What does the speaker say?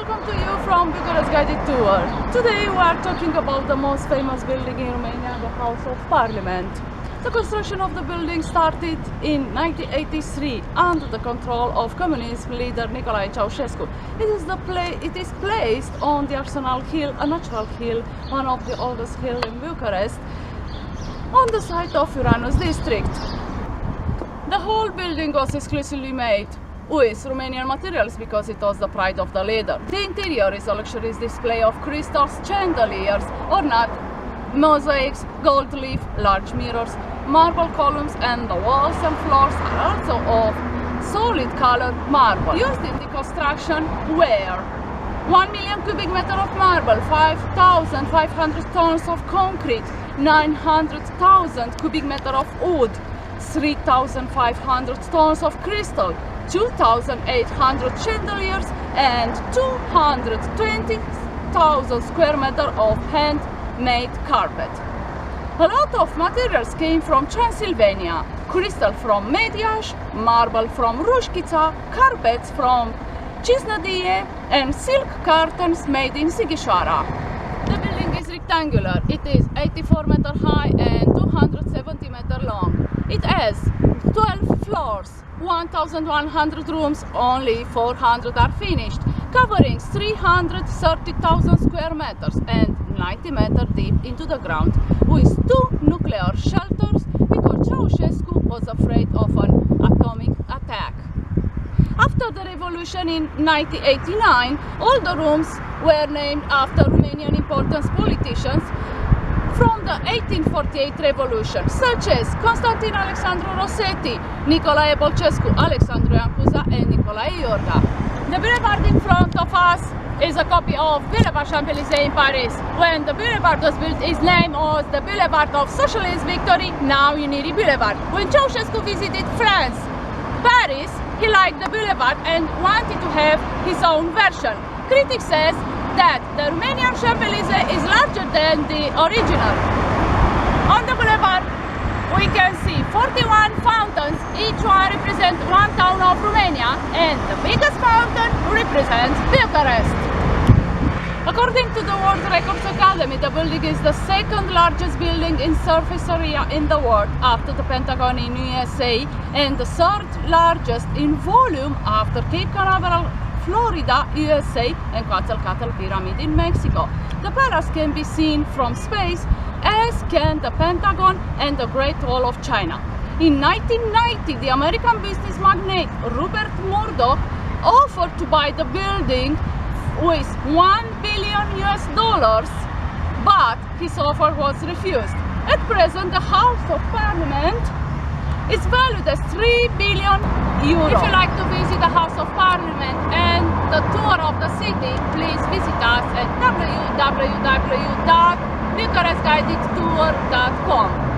welcome to you from Bucharest Guided Tour. Today we are talking about the most famous building in Romania, the House of Parliament. The construction of the building started in 1983 under the control of communist leader Nicolae Ceausescu. It is placed on the Arsenal Hill, a natural hill, one of the oldest hills in Bucharest, on the site of Uranus district. The whole building was exclusively made with Romanian materials because it was the pride of the leader. The interior is a luxurious display of crystals, chandeliers, ornate mosaics, gold leaf, large mirrors, marble columns, and the walls and floors are also of solid colored marble. Used in the construction were 1 million cubic meter of marble, 5,500 tons of concrete, 900,000 cubic meter of wood, 3,500 tons of crystal, 2,800 chandeliers, and 220,000 square meter of handmade carpet. A lot of materials came from Transylvania: crystal from Mediaș, marble from Rușchița, carpets from Cisnădie, and silk curtains made in Sighișoara. The building is rectangular. It is 84 meter high and 270 meter long. It has 12 floors, 1,100 rooms, only 400 are finished, covering 330,000 square meters and 90 meters deep into the ground, with 2 nuclear shelters because Ceausescu was afraid of an atomic attack. After the revolution in 1989, all the rooms were named after Romanian important politicians from the 1848 revolution, such as Constantin Alexandru Rosetti, Nicolae Bolcescu, Alexandru Ioan Cuza, and Nicolae Iorga. The boulevard in front of us is a copy of Boulevard Champs-Élysées in Paris. When the boulevard was built, its name was the Boulevard of Socialist Victory, now Unirii Boulevard. When Ceausescu visited France, Paris, he liked the boulevard and wanted to have his own version. Critics says that the Romanian Champs-Élysées is larger than the original. On the boulevard we can see 41 fountains, each one represents one town of Romania, and the biggest fountain represents Bucharest. According to the World Records Academy, the building is the second largest building in surface area in the world after the Pentagon in USA, and the third largest in volume after Cape Canaveral, Florida, USA, and Quetzalcoatl Pyramid in Mexico. The palace can be seen from space, as can the Pentagon and the Great Wall of China. In 1990, the American business magnate Rupert Murdoch offered to buy the building with $1 billion, but his offer was refused. At present, the House of Parliament is valued as €3 billion. If you like to visit the House of Parliament and the tour of the city, please visit us at www.bucharestguidedtour.com.